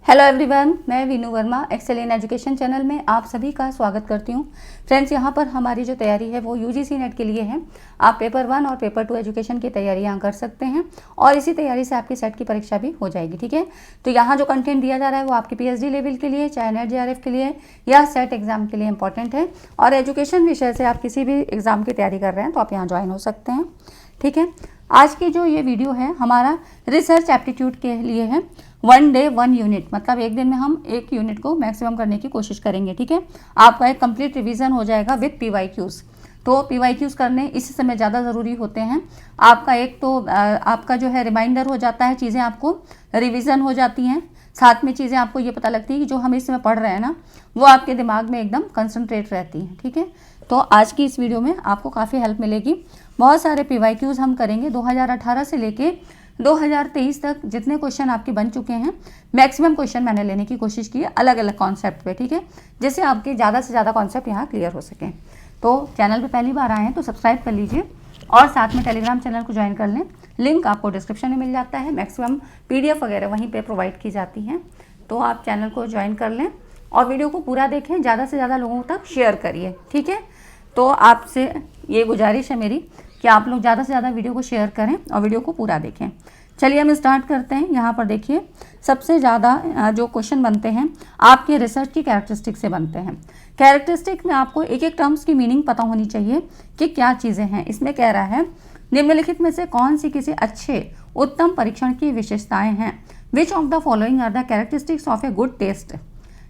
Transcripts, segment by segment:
Hello everyone, मैं Veenu Verma Excel in Education channel में आप सभी का स्वागत करती हूं। फ्रेंड्स, यहां पर हमारी जो तैयारी है वो यूजीसी नेट के लिए है। आप पेपर 1 और पेपर 2 एजुकेशन की तैयारी यहां कर सकते हैं और इसी तैयारी से आपकी सेट की परीक्षा भी हो जाएगी। ठीक है, तो यहाँ जो कंटेंट दिया जा रहा है वो आपके पीएचडी लेवल के लिए, चाहे नेट जेआरएफ के लिए या सेट एग्जाम के लिए इंपॉर्टेंट है। और एजुकेशन विषय से आप किसी भी एग्जाम की तैयारी कर रहे हैं तो आप यहाँ ज्वाइन हो सकते हैं। ठीक है, आज की जो ये वीडियो है हमारा रिसर्च एप्टीट्यूड के लिए है। 1 डे 1 यूनिट, मतलब एक दिन में हम 1 यूनिट को मैक्सिमम करने की कोशिश करेंगे। ठीक है, आपका एक कंप्लीट रिवीजन हो जाएगा विद पीवाईक्यूज। तो पीवाईक्यूज करने इस समय ज़्यादा ज़रूरी होते हैं। आपका एक तो आपका जो है रिमाइंडर हो जाता है, चीज़ें आपको रिवीजन हो जाती हैं, साथ में चीज़ें आपको ये पता लगती है कि जो हम इस समय पढ़ रहे हैं ना वो आपके दिमाग में एकदम कंसंट्रेट रहती हैं। ठीक है, तो आज की इस वीडियो में आपको काफ़ी हेल्प मिलेगी। बहुत सारे पीवाईक्यूज हम करेंगे 2018 से लेके 2023 तक जितने क्वेश्चन आपके बन चुके हैं, मैक्सिमम क्वेश्चन मैंने लेने की कोशिश की है अलग अलग कॉन्सेप्ट पे। ठीक है, जिससे आपके ज़्यादा से ज़्यादा कॉन्सेप्ट यहाँ क्लियर हो सकें। तो चैनल पे पहली बार आए हैं तो सब्सक्राइब कर लीजिए और साथ में टेलीग्राम चैनल को ज्वाइन कर लें। लिंक आपको डिस्क्रिप्शन में मिल जाता है। मैक्सिमम PDF वगैरह वहीं पर प्रोवाइड की जाती हैं, तो आप चैनल को ज्वाइन कर लें और वीडियो को पूरा देखें, ज़्यादा से ज़्यादा लोगों तक शेयर करिए। ठीक है, तो आपसे ये गुजारिश है मेरी कि आप लोग ज़्यादा से ज़्यादा वीडियो को शेयर करें और वीडियो को पूरा देखें। चलिए हम स्टार्ट करते हैं। यहाँ पर देखिए, सबसे ज़्यादा जो क्वेश्चन बनते हैं आपके रिसर्च की कैरेक्टरिस्टिक से बनते हैं। कैरेक्टरिस्टिक में आपको एक एक टर्म्स की मीनिंग पता होनी चाहिए कि क्या चीज़ें हैं। इसमें कह रहा है निम्नलिखित में से कौन सी किसी अच्छे उत्तम परीक्षण की विशेषताएँ हैं। Which of the following are the characteristics of a good test.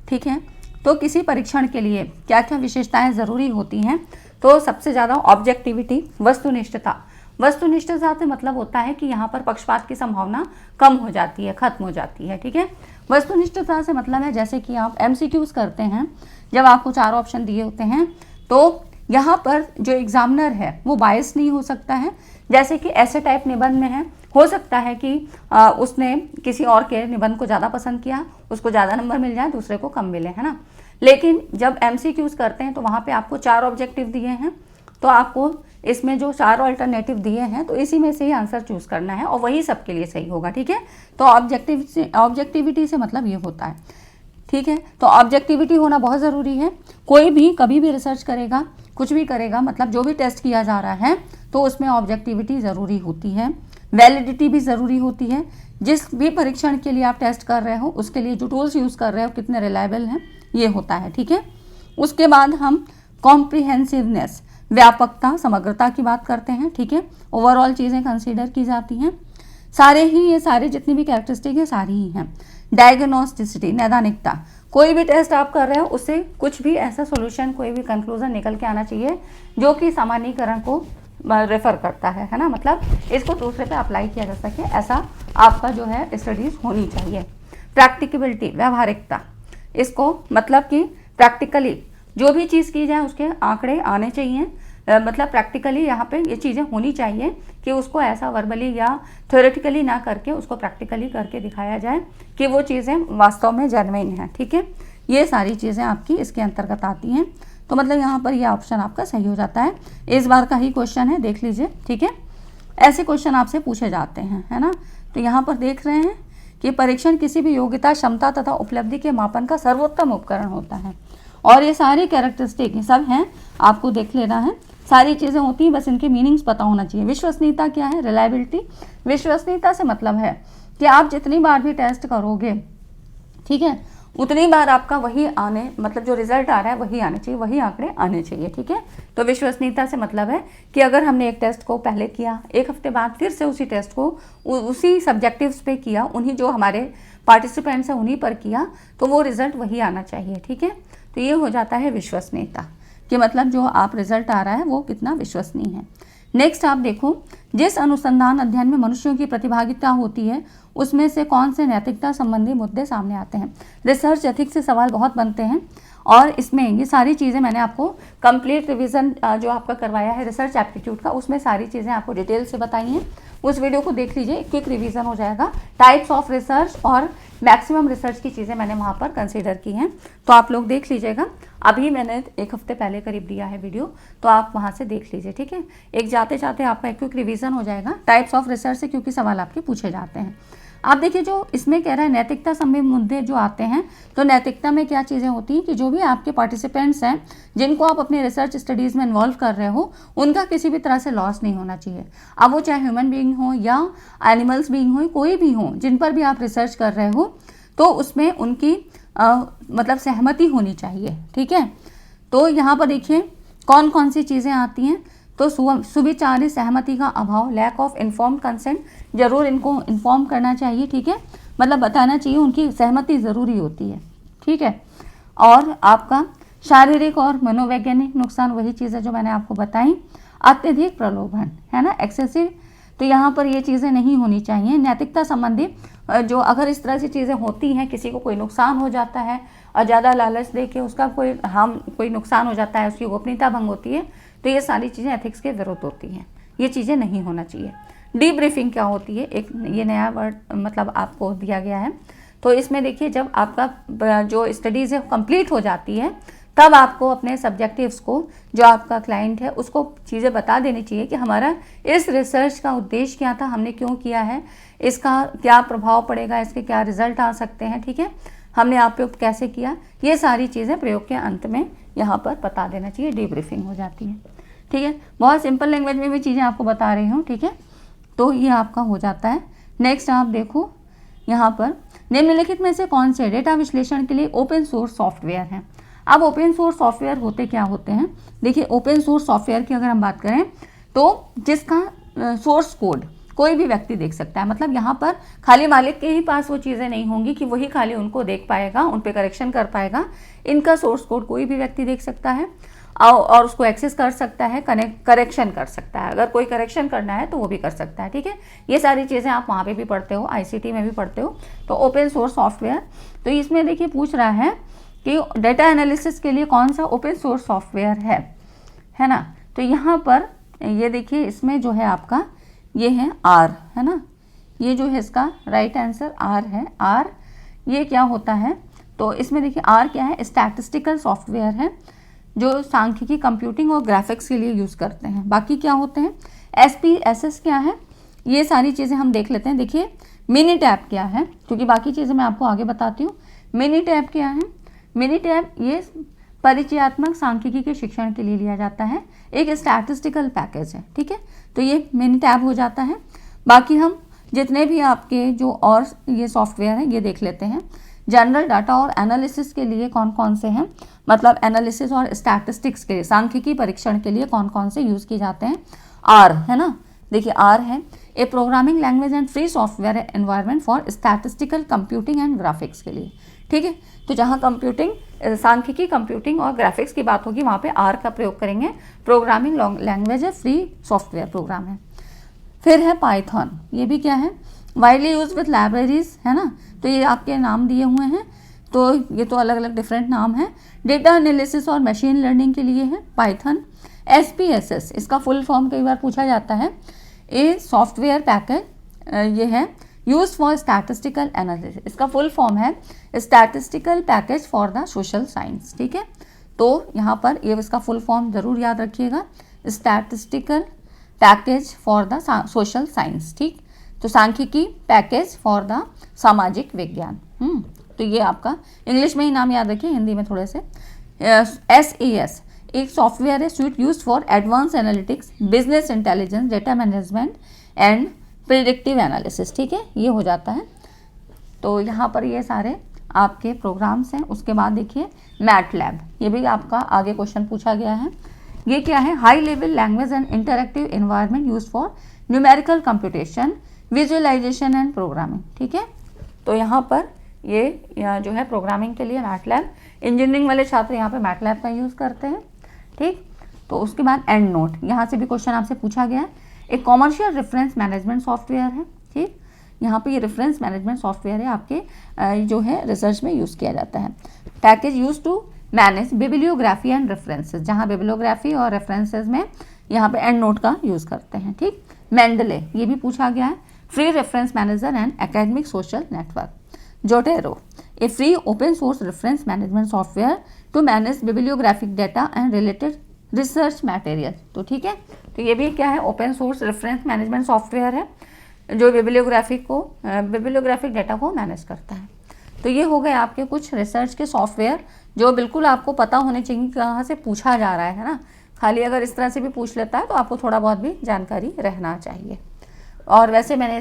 ठीक है, तो किसी परीक्षण के लिए क्या क्या विशेषताएं ज़रूरी होती हैं। तो सबसे ज़्यादा ऑब्जेक्टिविटी, वस्तुनिष्ठता। वस्तुनिष्ठता से मतलब होता है कि यहाँ पर पक्षपात की संभावना कम हो जाती है, खत्म हो जाती है। ठीक है, वस्तुनिष्ठता से मतलब है जैसे कि आप MCQs करते हैं, जब आपको 4 ऑप्शन दिए होते हैं तो यहाँ पर जो एग्जामिनर है वो बायस नहीं हो सकता है। जैसे कि ऐसे टाइप निबंध में है, हो सकता है कि उसने किसी और के निबंध को ज़्यादा पसंद किया, उसको ज़्यादा नंबर मिल जाए, दूसरे को कम मिले, है ना। लेकिन जब MCQs करते हैं तो वहाँ पे आपको 4 ऑब्जेक्टिव दिए हैं, तो आपको इसमें जो 4 अल्टरनेटिव दिए हैं तो इसी में से ही आंसर चूज़ करना है और वही सबके लिए सही होगा। ठीक है, तो ऑब्जेक्टिविटी से मतलब ये होता है। ठीक है, तो ऑब्जेक्टिविटी होना बहुत ज़रूरी है। कोई भी कभी भी रिसर्च करेगा, कुछ भी करेगा, मतलब जो भी टेस्ट किया जा रहा है तो उसमें ऑब्जेक्टिविटी ज़रूरी होती है। वैलिडिटी भी ज़रूरी होती है। जिस भी परीक्षण के लिए आप टेस्ट कर रहे हो उसके लिए जो टूल्स यूज़ कर रहे हो कितने रिलायबल हैं, ये होता है। ठीक है, उसके बाद हम कॉम्प्रिहेंसिवनेस, व्यापकता, समग्रता की बात करते हैं। ठीक है, ओवरऑल चीज़ें कंसीडर की जाती हैं। ये सारे जितनी भी कैरेक्टरिस्टिक है सारी ही हैं। डायग्नोस्टिसिटी, नैदानिकता। कोई भी टेस्ट आप कर रहे हो उससे कुछ भी ऐसा सोल्यूशन, कोई भी कंक्लूजन निकल के आना चाहिए जो कि सामान्यीकरण को रेफर करता है ना, मतलब इसको दूसरे पे अप्लाई किया जा सके, ऐसा आपका जो है स्टडीज होनी चाहिए। प्रैक्टिकेबिलिटी, व्यावहारिकता, इसको मतलब कि प्रैक्टिकली जो भी चीज़ की जाए उसके आंकड़े आने चाहिए। मतलब प्रैक्टिकली यहाँ पे ये चीज़ें होनी चाहिए कि उसको ऐसा वर्बली या थ्योरेटिकली ना करके उसको प्रैक्टिकली करके दिखाया जाए कि वो चीज़ें वास्तव में जेन्युइन हैं। ठीक है, ये सारी चीज़ें आपकी इसके अंतर्गत आती हैं। तो मतलब यहाँ पर ये ऑप्शन आपका सही हो जाता है। इस बार का ही क्वेश्चन है, देख लीजिए। ठीक है, ऐसे क्वेश्चन आपसे पूछे जाते हैं, है ना। तो यहाँ पर देख रहे हैं कि परीक्षण किसी भी योग्यता, क्षमता तथा उपलब्धि के मापन का सर्वोत्तम उपकरण होता है। और ये सारी कैरेक्टरिस्टिक सब हैं, आपको देख लेना है। सारी चीज़ें होती हैं, बस इनके मीनिंग्स पता होना चाहिए। विश्वसनीयता क्या है, रिलायबिलिटी। विश्वसनीयता से मतलब है कि आप जितनी बार भी टेस्ट करोगे, ठीक है, उतनी बार आपका वही आने, मतलब जो रिजल्ट आ रहा है वही आने चाहिए, वही आंकड़े आने चाहिए। ठीक है, तो विश्वसनीयता से मतलब है कि अगर हमने एक टेस्ट को पहले किया, 1 हफ्ते बाद फिर से उसी टेस्ट को उसी सब्जेक्टिव्स पे किया, उन्हीं जो हमारे पार्टिसिपेंट्स हैं उन्हीं पर किया, तो वो रिजल्ट वही आना चाहिए। ठीक है, तो ये हो जाता है विश्वसनीयता कि मतलब जो आप रिजल्ट आ रहा है वो कितना विश्वसनीय है। नेक्स्ट आप देखो, जिस अनुसंधान अध्ययन में मनुष्यों की प्रतिभागिता होती है उसमें से कौन से नैतिकता संबंधी मुद्दे सामने आते हैं। रिसर्च एथिक्स से सवाल बहुत बनते हैं और इसमें ये सारी चीज़ें मैंने आपको कंप्लीट रिवीजन जो आपका करवाया है रिसर्च एप्टीट्यूड का, उसमें सारी चीज़ें आपको डिटेल से बताई हैं। उस वीडियो को देख लीजिए, क्विक रिवीजन हो जाएगा। टाइप्स ऑफ रिसर्च और मैक्सिमम रिसर्च की चीज़ें मैंने वहाँ पर कंसीडर की हैं, तो आप लोग देख लीजिएगा। अभी मैंने 1 हफ्ते पहले करीब दिया है वीडियो, तो आप वहाँ से देख लीजिए। ठीक है, एक जाते जाते आपका एक क्विक रिवीजन हो जाएगा टाइप्स ऑफ रिसर्च से, क्योंकि सवाल आपके पूछे जाते हैं। आप देखिए जो इसमें कह रहा है नैतिकता संबंधी मुद्दे जो आते हैं, तो नैतिकता में क्या चीज़ें होती हैं कि जो भी आपके पार्टिसिपेंट्स हैं जिनको आप अपनी रिसर्च स्टडीज़ में इन्वॉल्व कर रहे हो, उनका किसी भी तरह से लॉस नहीं होना चाहिए। अब वो चाहे ह्यूमन बीइंग हो या एनिमल्स बीइंग हो, कोई भी हो जिन पर भी आप रिसर्च कर रहे हो, तो उसमें उनकी मतलब सहमति होनी चाहिए। ठीक है, तो यहाँ पर देखिए कौन कौन सी चीज़ें आती हैं। तो सुविचारित सहमति का अभाव, लैक ऑफ इन्फॉर्म्ड कंसेंट, जरूर इनको इन्फॉर्म करना चाहिए। ठीक है, मतलब बताना चाहिए, उनकी सहमति ज़रूरी होती है। ठीक है, और आपका शारीरिक और मनोवैज्ञानिक नुकसान, वही चीज़ें जो मैंने आपको बताई। अत्यधिक प्रलोभन है ना, एक्सेसिव, तो यहाँ पर ये चीज़ें नहीं होनी चाहिए। नैतिकता संबंधी जो अगर इस तरह से चीज़ें होती हैं, किसी को कोई नुकसान हो जाता है और ज़्यादा लालच दे के उसका कोई नुकसान हो जाता है, उसकी गोपनीयता भंग होती है, तो ये सारी चीज़ें एथिक्स के विरुद्ध होती हैं। ये चीज़ें नहीं होना चाहिए। डीब्रीफिंग क्या होती है, एक ये नया वर्ड मतलब आपको दिया गया है। तो इसमें देखिए जब आपका जो स्टडीज़ है कंप्लीट हो जाती है, तब आपको अपने सब्जेक्टिव्स को, जो आपका क्लाइंट है उसको चीज़ें बता देनी चाहिए कि हमारा इस रिसर्च का उद्देश्य क्या था, हमने क्यों किया है, इसका क्या प्रभाव पड़ेगा, इसके क्या रिजल्ट आ सकते हैं। ठीक है, हमने आप पे कैसे किया, ये सारी चीज़ें प्रयोग के अंत में यहाँ पर बता देना चाहिए। डीब्रीफिंग हो जाती है। ठीक है, बहुत सिंपल लैंग्वेज में भी चीज़ें आपको बता रही हूँ। ठीक है, तो ये आपका हो जाता है। नेक्स्ट आप देखो यहाँ पर निम्नलिखित में से कौन से डेटा विश्लेषण के लिए ओपन सोर्स सॉफ्टवेयर हैं। अब ओपन सोर्स सॉफ्टवेयर होते क्या होते हैं, देखिए ओपन सोर्स सॉफ्टवेयर की अगर हम बात करें तो जिसका सोर्स कोड कोई भी व्यक्ति देख सकता है। मतलब यहाँ पर खाली मालिक के ही पास वो चीज़ें नहीं होंगी कि वही खाली उनको देख पाएगा, उन पे करेक्शन कर पाएगा। इनका सोर्स कोड कोई भी व्यक्ति देख सकता है और उसको एक्सेस कर सकता है, करेक्शन कर सकता है। अगर कोई करेक्शन करना है तो वो भी कर सकता है। ठीक है, ये सारी चीज़ें आप वहाँ पे भी पढ़ते हो, ICT में भी पढ़ते हो। तो ओपन सोर्स सॉफ्टवेयर, तो इसमें देखिए पूछ रहा है कि डेटा एनालिसिस के लिए कौन सा ओपन सोर्स सॉफ्टवेयर है ना। तो यहाँ पर ये देखिए इसमें जो है आपका ये है R, है ना, ये जो है इसका राइट आंसर R है। R ये क्या होता है, तो इसमें देखिए R क्या है, स्टैटिस्टिकल सॉफ्टवेयर है जो सांख्यिकी, कंप्यूटिंग और ग्राफिक्स के लिए यूज़ करते हैं। बाकी क्या होते हैं, SPSS क्या है, ये सारी चीज़ें हम देख लेते हैं। देखिए मिनीटैब क्या है, क्योंकि बाकी चीज़ें मैं आपको आगे बताती हूँ। मिनीटैब क्या है, मिनीटैब ये परिचयात्मक सांख्यिकी के शिक्षण के लिए लिया जाता है, एक स्टैटिस्टिकल पैकेज है। ठीक है, तो ये मिनीटैब हो जाता है। बाकी हम जितने भी आपके जो और ये सॉफ्टवेयर हैं ये देख लेते हैं। जनरल डाटा और एनालिसिस के लिए कौन कौन से हैं, मतलब एनालिसिस और स्टैटिस्टिक्स के लिए, सांख्यिकी परीक्षण के लिए कौन कौन से यूज़ किए जाते हैं। R है ना, देखिए R है ए programming language and free software environment for statistical computing and graphics के लिए। ठीक है, तो जहाँ कंप्यूटिंग, सांख्यिकी, कंप्यूटिंग और ग्राफिक्स की बात होगी वहाँ पे R का प्रयोग करेंगे। प्रोग्रामिंग लैंग्वेज है, फ्री सॉफ्टवेयर प्रोग्राम है। फिर है पाइथन, ये भी क्या है, वाइडली यूज विथ लाइब्रेरीज, है ना। तो ये आपके नाम दिए हुए हैं, तो ये तो अलग अलग डिफरेंट नाम है। डेटा एनालिसिस और मशीन लर्निंग के लिए है पाइथन। SPSS इसका फुल फॉर्म कई बार पूछा जाता है। ए सॉफ्टवेयर पैकेज ये है यूज फॉर स्टैटिस्टिकल एनालिसिस, इसका फुल फॉर्म है statistical package for the social science. ठीक है, तो यहाँ पर ये इसका फुल फॉर्म जरूर याद रखिएगा, statistical package for the social science. ठीक, तो सांख्यिकी पैकेज फॉर द सामाजिक विज्ञान। तो ये आपका इंग्लिश में ही नाम याद रखिए, हिंदी में थोड़े से। SAS एक सॉफ्टवेयर है, suite use for advance analytics, business intelligence, data management and predictive analysis. ठीक है, ये हो जाता है। तो यहाँ पर ये सारे आपके प्रोग्राम्स हैं। उसके बाद देखिए मैटलैब, ये भी आपका आगे क्वेश्चन पूछा गया है। ये क्या है, high level language and interactive environment use for numerical computation, visualization and programming. ठीक है, तो यहाँ पर ये जो है प्रोग्रामिंग के लिए मैटलैब, इंजीनियरिंग वाले छात्र यहाँ पे मैटलैब का यूज़ करते हैं। ठीक, तो उसके बाद एंड नोट, यहाँ से भी क्वेश्चन आपसे पूछा गया है। एक कॉमर्शियल रेफरेंस मैनेजमेंट सॉफ्टवेयर है। ठीक, यहाँ पे ये रेफरेंस मैनेजमेंट सॉफ्टवेयर है, आपके जो है रिसर्च में यूज़ किया जाता है। Package use to manage bibliography and references, जहाँ बिब्लियोग्राफी और रेफरेंसेस में यहाँ पे एंड नोट का यूज़ करते हैं। ठीक, मेंडले ये भी पूछा गया है, free reference manager and academic social network. Zotero a free open source reference management software to manage bibliographic data and related research material. तो ठीक है, तो ये भी क्या है, open source reference management software है। जो बिब्लियोग्राफिक डाटा को मैनेज करता है। तो ये हो गए आपके कुछ रिसर्च के सॉफ्टवेयर जो बिल्कुल आपको पता होने चाहिए कहाँ से पूछा जा रहा है ना। खाली अगर इस तरह से भी पूछ लेता है तो आपको थोड़ा बहुत भी जानकारी रहना चाहिए। और वैसे मैंने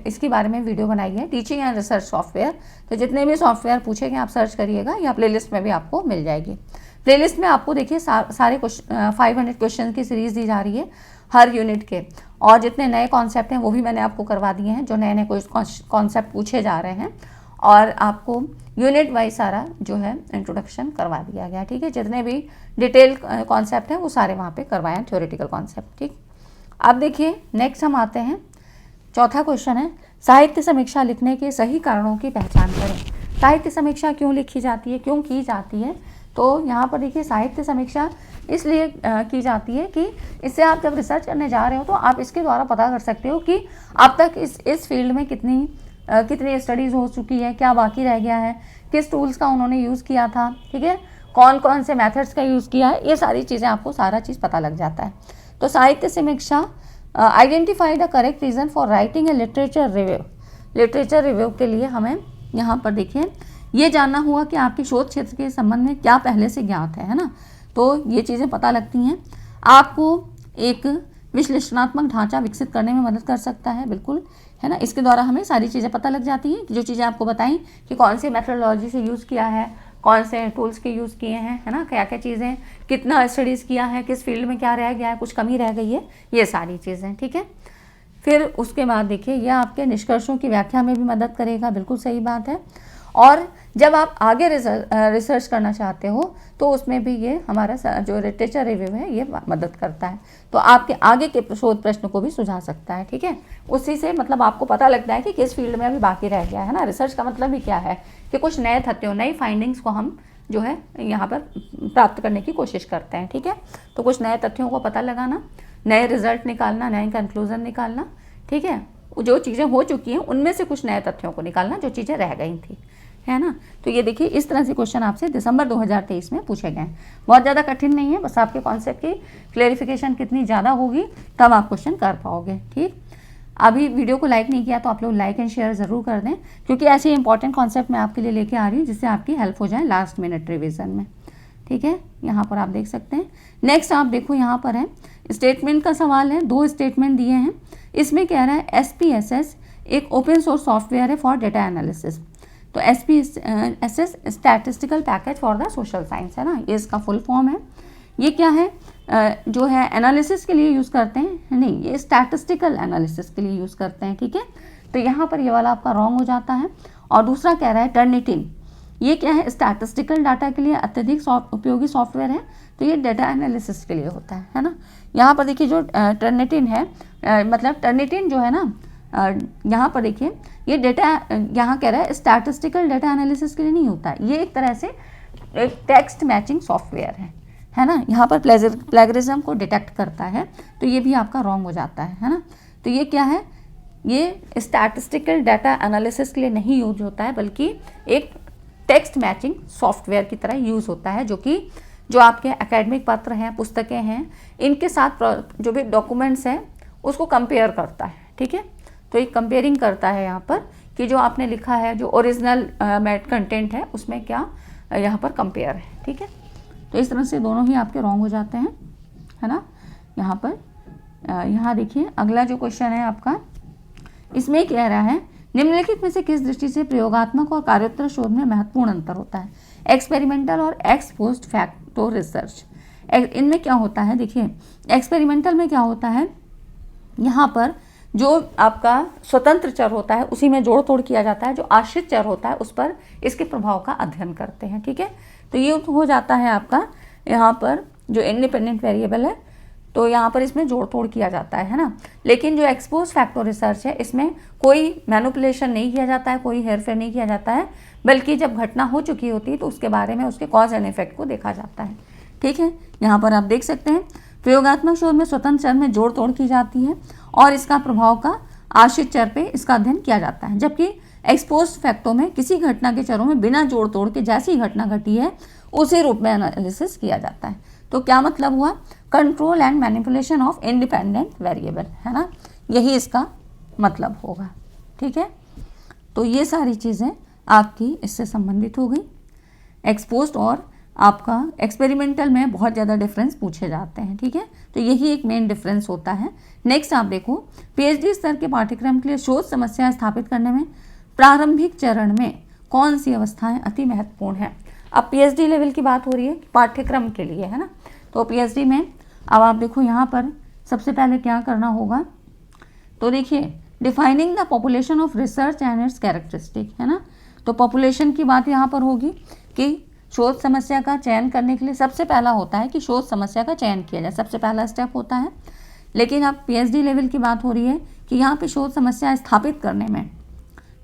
इसके बारे में वीडियो बनाई है, टीचिंग एंड रिसर्च सॉफ्टवेयर। तो जितने भी सॉफ्टवेयर पूछेंगे आप सर्च करिएगा या प्लेलिस्ट में भी आपको मिल जाएगी। प्लेलिस्ट में आपको देखिए सारे 500 क्वेश्चन की सीरीज दी जा रही है हर यूनिट के, और जितने नए कॉन्सेप्ट हैं वो भी मैंने आपको करवा दिए हैं, जो नए नए कॉन्सेप्ट पूछे जा रहे हैं, और आपको यूनिट वाइज सारा जो है इंट्रोडक्शन करवा दिया गया। ठीक है, जितने भी डिटेल कॉन्सेप्ट हैं वो सारे वहाँ पे करवाए हैं, थ्योरेटिकल कॉन्सेप्ट। ठीक, अब देखिए नेक्स्ट हम आते हैं, चौथा क्वेश्चन है साहित्य समीक्षा लिखने के सही कारणों की पहचान करें। साहित्य समीक्षा क्यों लिखी जाती है, क्यों की जाती है? तो यहाँ पर देखिए साहित्य समीक्षा इसलिए की जाती है कि इससे आप जब रिसर्च करने जा रहे हो तो आप इसके द्वारा पता कर सकते हो कि अब तक इस फील्ड में कितनी स्टडीज़ हो चुकी है, क्या बाकी रह गया है, किस टूल्स का उन्होंने यूज़ किया था, ठीक है, कौन कौन से मेथड्स का यूज़ किया है, ये सारी चीज़ें आपको सारा चीज़ पता लग जाता है। तो साहित्य समीक्षा identify the correct reason for writing A literature review के लिए हमें यहाँ पर देखिए ये जानना हुआ कि आपके शोध क्षेत्र के संबंध में क्या पहले से ज्ञात है ना। तो ये चीज़ें पता लगती हैं, आपको एक विश्लेषणात्मक ढांचा विकसित करने में मदद कर सकता है, बिल्कुल, है ना। इसके द्वारा हमें सारी चीज़ें पता लग जाती हैं, जो चीज़ें आपको बताई कि कौन सी मेथडोलॉजी से यूज़ किया है, कौन से टूल्स के यूज़ किए हैं, है ना, क्या क्या चीज़ें, कितना स्टडीज़ किया है, किस फील्ड में क्या रह गया है, कुछ कमी रह गई है, ये सारी चीज़ें। ठीक है, फिर उसके बाद देखिए यह आपके निष्कर्षों की व्याख्या में भी मदद करेगा, बिल्कुल सही बात है। और जब आप आगे रिसर्च करना चाहते हो तो उसमें भी ये हमारा जो लिटरेचर रिव्यू है ये मदद करता है, तो आपके आगे के शोध प्रश्न को भी सुझा सकता है। ठीक है, उसी से मतलब आपको पता लगता है कि किस फील्ड में अभी बाकी रह गया है ना। रिसर्च का मतलब भी क्या है कि कुछ नए तथ्यों, नई फाइंडिंग्स को हम जो है यहाँ पर प्राप्त करने की कोशिश करते हैं। ठीक है, तो कुछ नए तथ्यों को पता लगाना, नए रिजल्ट निकालना, नए कंक्लूजन निकालना। ठीक है, जो चीज़ें हो चुकी हैं उनमें से कुछ नए तथ्यों को निकालना, जो चीज़ें रह गई थी, है ना। तो ये देखिए इस तरह से क्वेश्चन आपसे दिसंबर 2023 में पूछे गए हैं। बहुत ज़्यादा कठिन नहीं है, बस आपके कॉन्सेप्ट की क्लेरिफिकेशन कितनी ज़्यादा होगी तब आप क्वेश्चन कर पाओगे। ठीक, अभी वीडियो को लाइक नहीं किया तो आप लोग लाइक एंड शेयर ज़रूर कर दें, क्योंकि ऐसे इंपॉर्टेंट कॉन्सेप्ट मैं आपके लिए लेके आ रही हूँ जिससे आपकी हेल्प हो जाए लास्ट मिनट रिविजन में। ठीक है, यहाँ पर आप देख सकते हैं। नेक्स्ट आप देखो यहाँ पर है स्टेटमेंट का सवाल है, 2 स्टेटमेंट दिए हैं। इसमें कह रहा है SPSS एक ओपन सोर्स सॉफ्टवेयर है फॉर डेटा एनालिसिस। तो SPSS statistical package for the social science, है ना, ये इसका फुल फॉर्म है। ये क्या है, जो है एनालिसिस के लिए यूज़ करते हैं, नहीं, ये स्टैटिस्टिकल एनालिसिस के लिए यूज़ करते हैं। ठीक है, तो यहाँ पर ये वाला आपका रॉन्ग हो जाता है। और दूसरा कह रहा है टर्निटिन, ये क्या है, स्टैटिस्टिकल डाटा के लिए अत्यधिक उपयोगी सॉफ्टवेयर है, तो ये डेटा एनालिसिस के लिए होता है ना। यहाँ पर देखिए जो टर्निटिन है, मतलब टर्निटिन जो है ना, यहाँ पर देखिए ये डेटा, यहाँ कह रहा है स्टैटिस्टिकल डेटा एनालिसिस के लिए नहीं होता है, ये एक तरह से एक टेक्स्ट मैचिंग सॉफ्टवेयर है ना। यहाँ पर प्लेगरिज्म को डिटेक्ट करता है, तो ये भी आपका रॉन्ग हो जाता है ना। तो ये क्या है, ये स्टैटिस्टिकल डाटा एनालिसिस के लिए नहीं यूज होता है, बल्कि एक टेक्स्ट मैचिंग सॉफ्टवेयर की तरह यूज़ होता है, जो आपके एकेडमिक पत्र हैं, पुस्तकें हैं, इनके साथ जो भी डॉक्यूमेंट्स हैं उसको कंपेयर करता है। ठीक है, तो एक कंपेयरिंग करता है यहाँ पर कि जो आपने लिखा है, जो ओरिजिनल कंटेंट है उसमें क्या यहाँ पर कंपेयर है। ठीक है, तो इस तरह से दोनों ही आपके रॉन्ग हो जाते हैं, है ना। यहाँ पर यहाँ देखिए अगला जो क्वेश्चन है आपका, इसमें कह रहा है निम्नलिखित में से किस दृष्टि से प्रयोगात्मक और कार्योत्तर शोध में महत्वपूर्ण अंतर होता है, एक्सपेरिमेंटल और एक्स पोस्ट फैक्टो रिसर्च। इनमें क्या होता है, देखिए एक्सपेरिमेंटल में क्या होता है, यहाँ पर जो आपका स्वतंत्र चर होता है उसी में जोड़ तोड़ किया जाता है, जो आश्रित चर होता है उस पर इसके प्रभाव का अध्ययन करते हैं। ठीक है, तो ये हो जाता है आपका यहाँ पर जो इंडिपेंडेंट वेरिएबल है, तो यहाँ पर इसमें जोड़ तोड़ किया जाता है ना। लेकिन जो एक्सपोज फैक्टर रिसर्च है इसमें कोई मैनिपुलेशन नहीं किया जाता है, कोई हेरफेर नहीं किया जाता है, बल्कि जब घटना हो चुकी होती है तो उसके बारे में उसके कॉज एंड इफेक्ट को देखा जाता है। ठीक है, यहाँ पर आप देख सकते हैं प्रयोगात्मक शोध में स्वतंत्र चर में जोड़ तोड़ की जाती है और इसका प्रभाव का आश्रित चर पे इसका अध्ययन किया जाता है, जबकि एक्सपोज फैक्टों में किसी घटना के चरों में बिना जोड़ तोड़ के जैसी घटना घटी है उसी रूप में एनालिसिस किया जाता है। तो क्या मतलब हुआ, control and manipulation of independent variable, है ना, यही इसका मतलब होगा। ठीक है, तो ये सारी चीज़ें आपकी इससे संबंधित हो गई। एक्सपोज्ड और आपका एक्सपेरिमेंटल में बहुत ज़्यादा डिफरेंस पूछे जाते हैं। ठीक है, तो यही एक मेन डिफरेंस होता है। नेक्स्ट आप देखो, पीएचडी स्तर के पाठ्यक्रम के लिए शोध समस्या स्थापित करने में प्रारंभिक चरण में कौन सी अवस्थाएं अति महत्वपूर्ण है। अब पीएचडी लेवल की बात हो रही है पाठ्यक्रम के लिए, है ना। तो पीएचडी में अब आप देखो यहाँ पर सबसे पहले क्या करना होगा, तो देखिए defining the population of research and it's characteristic, है ना। तो पॉपुलेशन की बात यहाँ पर होगी कि शोध समस्या का चयन करने के लिए सबसे पहला होता है कि शोध समस्या का चयन किया जाए, सबसे पहला स्टेप होता है। लेकिन अब पीएचडी लेवल की बात हो रही है कि यहाँ पे शोध समस्या स्थापित करने में,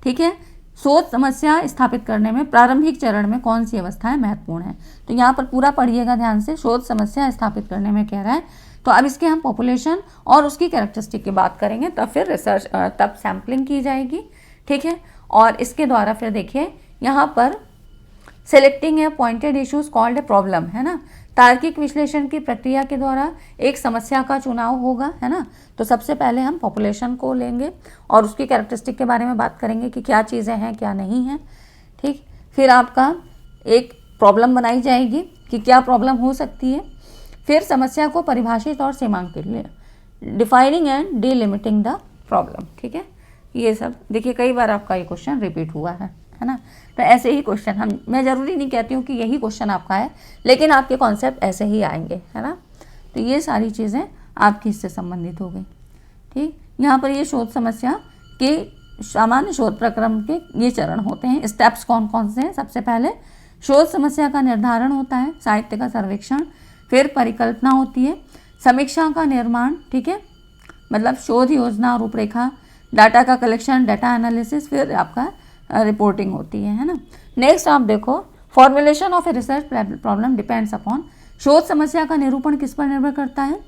ठीक है, शोध समस्या स्थापित करने में प्रारंभिक चरण में कौन सी अवस्थाएं महत्वपूर्ण है। तो यहाँ पर पूरा पढ़िएगा ध्यान से, शोध समस्या स्थापित करने में कह रहा है। तो अब इसके हम पॉपुलेशन और उसकी कैरेक्टरिस्टिक की बात करेंगे, तब फिर रिसर्च, तब सैम्पलिंग की जाएगी। ठीक है, और इसके द्वारा फिर देखिए यहाँ पर selecting A pointed issues called a problem, है ना। तार्किक विश्लेषण की प्रक्रिया के द्वारा एक समस्या का चुनाव होगा, है ना। तो सबसे पहले हम पॉपुलेशन को लेंगे और उसकी कैरेक्टरिस्टिक के बारे में बात करेंगे कि क्या चीज़ें हैं क्या नहीं हैं। ठीक, फिर आपका एक प्रॉब्लम बनाई जाएगी कि क्या प्रॉब्लम हो सकती है। फिर समस्या को परिभाषित और सीमांकित लिए, डिफाइनिंग एंड डिलिमिटिंग द प्रॉब्लम। ठीक है, ये सब देखिए कई बार आपका ये क्वेश्चन रिपीट हुआ है ना। तो ऐसे ही क्वेश्चन मैं ज़रूरी नहीं कहती हूँ कि यही क्वेश्चन आपका है, लेकिन आपके कॉन्सेप्ट ऐसे ही आएंगे, है ना। तो ये सारी चीज़ें आपकी इससे संबंधित हो गई। ठीक, यहाँ पर ये शोध समस्या के सामान्य शोध प्रक्रम के ये चरण होते हैं। स्टेप्स कौन कौन से हैं। सबसे पहले शोध समस्या का निर्धारण होता है, साहित्य का सर्वेक्षण, फिर परिकल्पना होती है, समीक्षा का निर्माण, ठीक है, मतलब शोध योजना, रूपरेखा, डाटा का कलेक्शन, डाटा एनालिसिस, फिर आपका रिपोर्टिंग होती है ना। नेक्स्ट आप देखो, formulation of a research problem depends upon, शोध समस्या का निरूपण किस पर निर्भर करता है।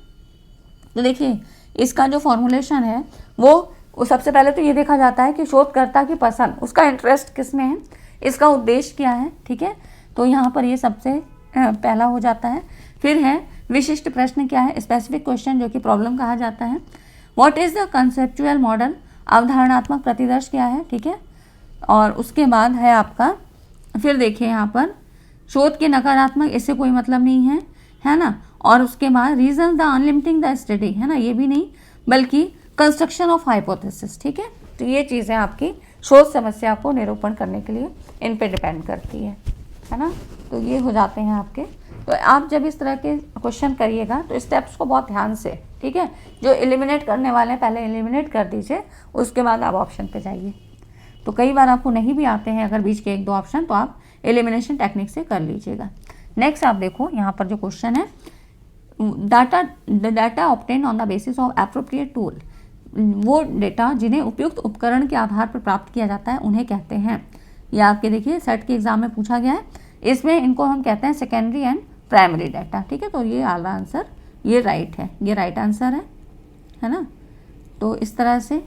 तो देखिए इसका जो फॉर्मुलेशन है वो सबसे पहले तो ये देखा जाता है कि शोधकर्ता की पसंद, उसका इंटरेस्ट किस में है, इसका उद्देश्य क्या है। ठीक है, तो यहाँ पर ये सबसे पहला हो जाता है। फिर है विशिष्ट प्रश्न क्या है, स्पेसिफिक क्वेश्चन, जो कि प्रॉब्लम कहा जाता है। What is the conceptual model, अवधारणात्मक प्रतिदर्श क्या है। ठीक है, और उसके बाद है आपका, फिर देखिए यहाँ पर शोध के नकारात्मक, इससे कोई मतलब नहीं है, है ना। और उसके बाद रीजन द अनलिमिटिंग द स्टडी, है ना, ये भी नहीं, बल्कि कंस्ट्रक्शन ऑफ हाइपोथेसिस। ठीक है, तो ये चीज़ें आपकी शोध समस्या को निरूपण करने के लिए इन पे डिपेंड करती है ना। तो ये हो जाते हैं आपके। तो आप जब इस तरह के क्वेश्चन करिएगा तो स्टेप्स को बहुत ध्यान से, ठीक है, जो एलिमिनेट करने वाले हैं पहले एलिमिनेट कर दीजिए, उसके बाद आप ऑप्शन पे जाइए। तो कई बार आपको नहीं भी आते हैं अगर बीच के एक दो ऑप्शन, तो आप एलिमिनेशन टेक्निक से कर लीजिएगा। नेक्स्ट आप देखो यहाँ पर जो क्वेश्चन है, data obtain on the basis of appropriate tool, वो डेटा जिन्हें उपयुक्त उपकरण के आधार पर प्राप्त किया जाता है उन्हें कहते हैं। ये आपके देखिए सेट के एग्जाम में पूछा गया है, इसमें इनको हम कहते हैं सेकेंडरी एंड प्राइमरी डाटा। ठीक है, तो ये आला आंसर ये राइट है, ये राइट आंसर है ना। तो इस तरह से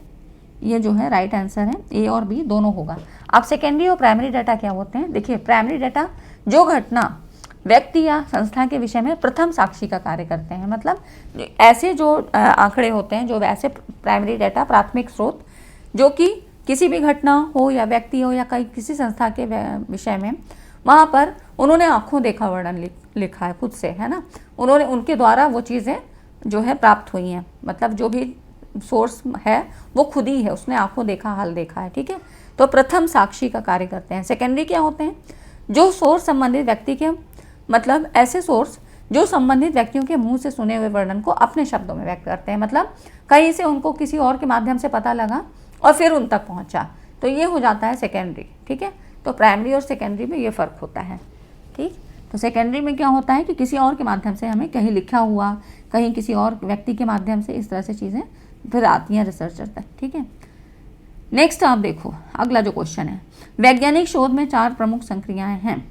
ये जो है राइट आंसर है, ए और बी दोनों होगा। अब सेकेंडरी और प्राइमरी डाटा क्या होते हैं, देखिए प्राइमरी डाटा जो घटना व्यक्ति या संस्था के विषय में प्रथम साक्षी का कार्य करते हैं, मतलब ऐसे जो आंकड़े होते हैं, जो वैसे प्राइमरी डाटा प्राथमिक स्रोत जो कि किसी भी घटना हो या व्यक्ति हो या किसी संस्था के विषय में, वहाँ पर उन्होंने आंखों देखा वर्णन लिखा है खुद से, है ना, उन्होंने उनके द्वारा वो चीज़ें जो है प्राप्त हुई हैं, मतलब जो भी सोर्स है वो खुद ही है, उसने आंखों देखा हाल देखा है। ठीक है, तो प्रथम साक्षी का कार्य करते हैं। सेकेंडरी क्या होते हैं, जो सोर्स संबंधित व्यक्ति के, मतलब ऐसे सोर्स जो संबंधित व्यक्तियों के मुंह से सुने हुए वर्णन को अपने शब्दों में व्यक्त करते हैं, मतलब कहीं से उनको किसी और के माध्यम से पता लगा और फिर उन तक पहुंचा, तो ये हो जाता है सेकेंडरी। ठीक है, तो प्राइमरी और सेकेंडरी में ये फ़र्क होता है। ठीक, तो सेकेंडरी में क्या होता है कि किसी और के माध्यम से हमें कहीं लिखा हुआ, कहीं किसी और व्यक्ति के माध्यम से, इस तरह से चीज़ें फिर आती हैं रिसर्चर तक। ठीक है, नेक्स्ट आप देखो अगला जो क्वेश्चन है, वैज्ञानिक शोध में 4 प्रमुख संक्रियाएं हैं।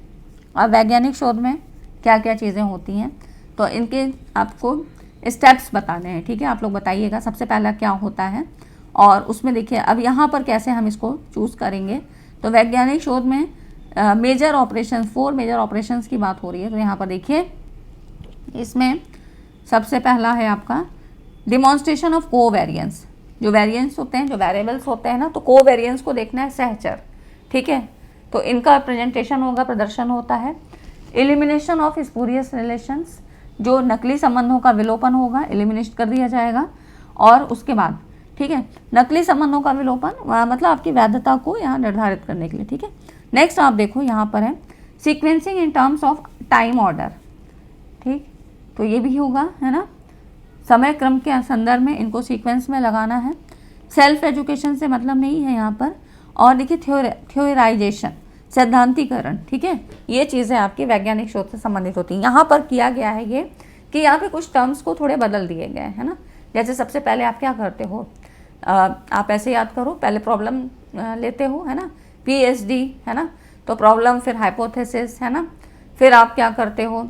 अब वैज्ञानिक शोध में क्या क्या चीज़ें होती हैं, तो इनके आपको स्टेप्स बताने हैं। ठीक है, आप लोग बताइएगा सबसे पहला क्या होता है, और उसमें देखिए अब यहाँ पर कैसे हम इसको चूज़ करेंगे। तो वैज्ञानिक शोध में मेजर ऑपरेशंस, 4 मेजर ऑपरेशंस की बात हो रही है। तो यहाँ पर देखिए इसमें सबसे पहला है आपका डिमॉन्स्ट्रेशन ऑफ कोवेरियंस, जो वेरिएंस होते हैं, जो वेरिएबल्स होते हैं ना, तो कोवेरिएंस को देखना है सहचर, ठीक है। तो इनका प्रेजेंटेशन होगा, प्रदर्शन होता है। एलिमिनेशन ऑफ स्पूरियस रिलेशंस, जो नकली संबंधों का विलोपन होगा, एलिमिनेट कर दिया जाएगा। और उसके बाद, ठीक है, नकली संबंधों का विलोपन मतलब आपकी वैधता को यहाँ निर्धारित करने के लिए, ठीक है। नेक्स्ट आप देखो यहाँ पर है sequencing in terms of time order, ठीक, तो ये भी होगा, है ना, समय क्रम के संदर्भ में इनको सीक्वेंस में लगाना है। सेल्फ एजुकेशन से मतलब नहीं है यहाँ पर। और देखिए थ्योराइजेशन, सैद्धांतिकरण, ठीक है, ये चीज़ें आपकी वैज्ञानिक शोध से संबंधित होती हैं। यहाँ पर किया गया है ये कि यहाँ पे कुछ टर्म्स को थोड़े बदल दिए गए हैं, है ना। जैसे सबसे पहले आप क्या करते हो, आप ऐसे याद करो, पहले प्रॉब्लम लेते हो, है ना, PhD, है ना, तो प्रॉब्लम, फिर हाइपोथेसिस, है ना, फिर आप क्या करते हो,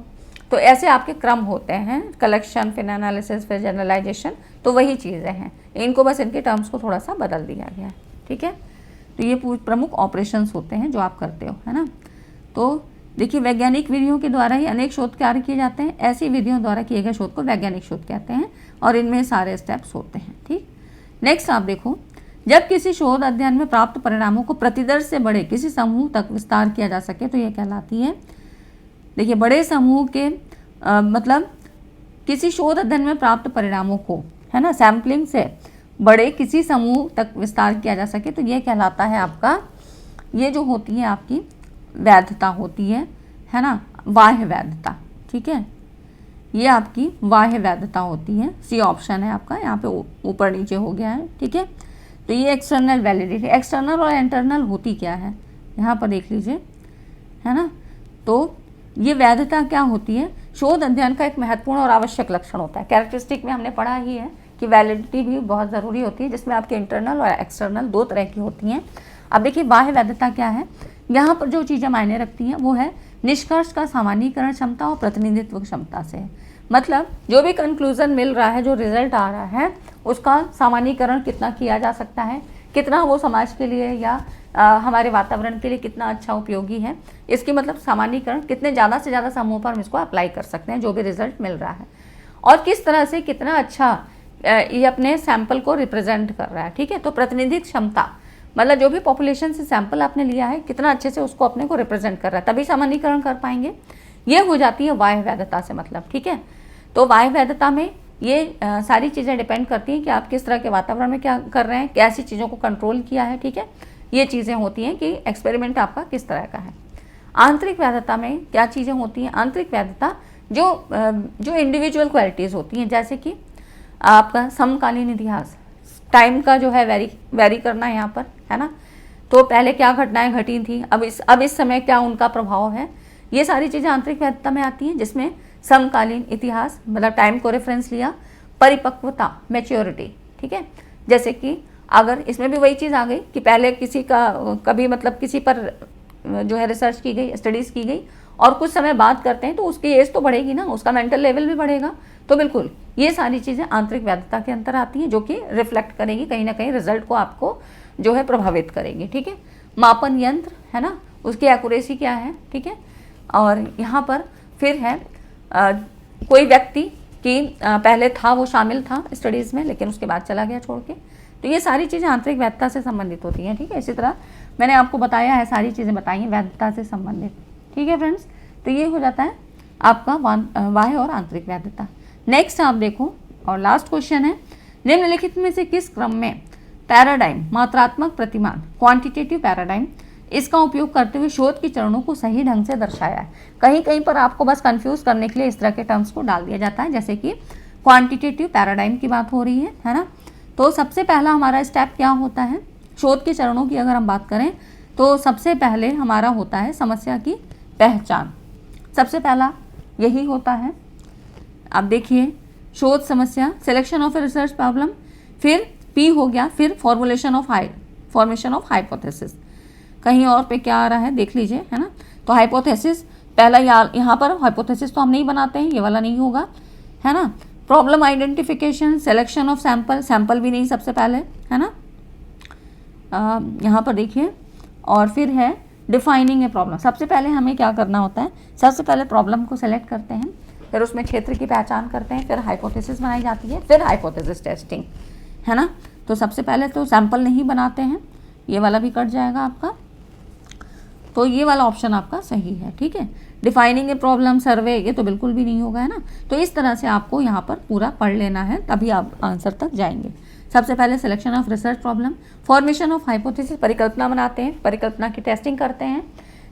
तो ऐसे आपके क्रम होते हैं, कलेक्शन, फिर एनालिसिस, फिर जनरलाइजेशन, तो वही चीज़ें हैं। इनको बस इनके टर्म्स को थोड़ा सा बदल दिया गया है, ठीक है। तो ये प्रमुख ऑपरेशंस होते हैं जो आप करते हो, है ना। तो देखिए वैज्ञानिक विधियों के द्वारा ही अनेक शोध कार्य किए जाते हैं। ऐसी विधियों द्वारा किए गए शोध को वैज्ञानिक शोध कहते हैं और इनमें सारे स्टेप्स होते हैं, ठीक। नेक्स्ट आप देखो, जब किसी शोध अध्ययन में प्राप्त परिणामों को प्रतिदर से बड़े किसी समूह तक विस्तार किया जा सके तो यह कहलाती है, देखिए बड़े समूह के मतलब किसी शोध अध्ययन में प्राप्त परिणामों को, है ना, सैम्पलिंग से बड़े किसी समूह तक विस्तार किया जा सके तो यह कहलाता है आपका, ये जो होती है आपकी वैधता होती है ना, बाह्य वैधता, ठीक है, ये आपकी बाह्य वैधता होती है। सी ऑप्शन है आपका, यहाँ पे ऊपर नीचे हो गया है, ठीक है। तो ये एक्सटर्नल वैलिडिटी, एक्सटर्नल और इंटरनल होती क्या है, यहाँ पर देख लीजिए, है ना। तो ये वैधता क्या होती है, शोध अध्ययन का एक महत्वपूर्ण और आवश्यक लक्षण होता है। कैरेक्टरिस्टिक में हमने पढ़ा ही है कि वैलिडिटी भी बहुत ज़रूरी होती है, जिसमें आपके इंटरनल और एक्सटर्नल दो तरह की होती हैं। अब देखिए बाह्य वैधता क्या है, यहाँ पर जो चीज़ें मायने रखती हैं वो है निष्कर्ष का सामान्यीकरण क्षमता और प्रतिनिधित्व क्षमता से। मतलब जो भी कंक्लूजन मिल रहा है, जो रिजल्ट आ रहा है, उसका सामान्यीकरण कितना किया जा सकता है, कितना वो समाज के लिए या हमारे वातावरण के लिए कितना अच्छा उपयोगी है, इसकी मतलब सामान्यीकरण कितने ज़्यादा से ज़्यादा समूह पर हम इसको अप्लाई कर सकते हैं जो भी रिजल्ट मिल रहा है, और किस तरह से कितना अच्छा ये अपने सैंपल को रिप्रेजेंट कर रहा है, ठीक है। तो प्रतिनिधित्व क्षमता मतलब जो भी पॉपुलेशन से सैंपल आपने लिया है कितना अच्छे से उसको अपने को रिप्रेजेंट कर रहा है, तभी सामान्यीकरण कर पाएंगे। ये हो जाती है बाह्य वैधता से मतलब, ठीक है। तो बाह्य वैधता में ये सारी चीज़ें डिपेंड करती हैं कि आप किस तरह के वातावरण में क्या कर रहे हैं, कैसी चीज़ों को कंट्रोल किया है, ठीक है। ये चीज़ें होती हैं कि एक्सपेरिमेंट आपका किस तरह का है। आंतरिक वैधता में क्या चीज़ें होती हैं, आंतरिक वैधता जो इंडिविजुअल क्वालिटीज़ होती हैं, जैसे कि आपका समकालीन इतिहास, टाइम का जो है वेरी करना यहाँ पर, है ना। तो पहले क्या घटनाएं घटी थी, अब इस समय क्या उनका प्रभाव है, ये सारी चीज़ें आंतरिक वैधता में आती हैं, जिसमें समकालीन इतिहास मतलब टाइम को रेफरेंस लिया, परिपक्वता, मैच्योरिटी, ठीक है। जैसे कि अगर इसमें भी वही चीज़ आ गई कि पहले किसी का कभी मतलब किसी पर जो है रिसर्च की गई, स्टडीज़ की गई, और कुछ समय बाद करते हैं तो उसकी एज तो बढ़ेगी ना, उसका मेंटल लेवल भी बढ़ेगा। तो बिल्कुल ये सारी चीज़ें आंतरिक वैधता के अंतर आती हैं, जो कि रिफ्लेक्ट करेगी कहीं ना कहीं रिजल्ट को आपको जो है प्रभावित करेगी, ठीक है। मापन यंत्र, है ना, उसकी एक्यूरेसी क्या है, ठीक है। और यहाँ पर फिर है कोई व्यक्ति कि पहले था, वो शामिल था स्टडीज़ में, लेकिन उसके बाद चला गया छोड़ के। तो ये सारी चीज़ें आंतरिक वैधता से संबंधित होती हैं, ठीक है। इसी तरह मैंने आपको बताया है, सारी चीज़ें बताई हैं वैधता से संबंधित, ठीक है फ्रेंड्स। तो ये हो जाता है आपका बाह्य और आंतरिक वैधता। नेक्स्ट आप देखो, और लास्ट क्वेश्चन है, निम्नलिखित में से किस क्रम में पैराडाइम, मात्रात्मक प्रतिमान, क्वांटिटेटिव पैराडाइम, इसका उपयोग करते हुए शोध के चरणों को सही ढंग से दर्शाया है। कहीं कहीं पर आपको बस कंफ्यूज करने के लिए इस तरह के टर्म्स को डाल दिया जाता है, जैसे कि क्वांटिटेटिव पैराडाइम की बात हो रही है ना। तो सबसे पहला हमारा स्टेप क्या होता है, शोध के चरणों की अगर हम बात करें तो सबसे पहले हमारा होता है समस्या की पहचान, सबसे पहला यही होता है। अब देखिए शोध समस्या, selection of a research problem, फिर पी हो गया, फिर फॉर्मुलेशन ऑफ हाइपोथेसिस। कहीं और पे क्या आ रहा है देख लीजिए, है ना। तो हाइपोथेसिस पहला, यहाँ पर हाइपोथेसिस तो हम नहीं बनाते हैं, ये वाला नहीं होगा, है ना। Problem identification, selection of sample भी नहीं सबसे पहले, है ना। यहाँ पर देखिए, और फिर है डिफाइनिंग ए प्रॉब्लम। सबसे पहले हमें क्या करना होता है, सबसे पहले प्रॉब्लम को सेलेक्ट करते हैं, फिर उसमें क्षेत्र की पहचान करते हैं, फिर हाइपोथेसिस बनाई जाती है, फिर हाइपोथेसिस टेस्टिंग, है ना। तो सबसे पहले तो सैंपल नहीं बनाते हैं, ये वाला भी कट जाएगा आपका, तो ये वाला ऑप्शन आपका सही है, ठीक है। डिफाइनिंग ए प्रॉब्लम, सर्वे, ये तो बिल्कुल भी नहीं होगा, है ना। तो इस तरह से आपको यहाँ पर पूरा पढ़ लेना है, तभी आप आंसर तक जाएंगे। सबसे पहले selection of research problem, formation of hypothesis, परिकल्पना बनाते हैं, परिकल्पना की टेस्टिंग करते हैं,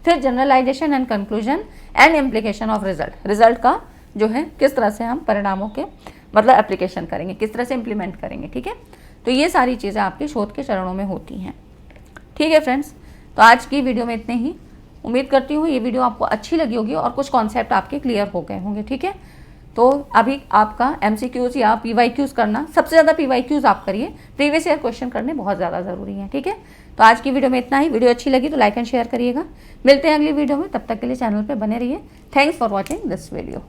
फिर generalization and conclusion and implication of result, result का जो है किस तरह से हम परिणामों के मतलब एप्लीकेशन करेंगे, किस तरह से इम्प्लीमेंट करेंगे, ठीक है। तो ये सारी चीज़ें आपके शोध के चरणों में होती हैं, ठीक है फ्रेंड्स। तो आज की वीडियो में इतने ही। उम्मीद करती हूँ ये वीडियो आपको अच्छी लगी होगी और कुछ कॉन्सेप्ट आपके क्लियर हो गए होंगे, ठीक है। तो अभी आपका MCQs या PYQs करना, सबसे ज़्यादा PYQs आप करिए, प्रीवियस ईयर क्वेश्चन करने बहुत ज़्यादा ज़रूरी है, ठीक है। तो आज की वीडियो में इतना ही। वीडियो अच्छी लगी तो लाइक एंड शेयर करिएगा। मिलते हैं अगली वीडियो में, तब तक के लिए चैनल पर बने रहिए। Thanks for watching this video.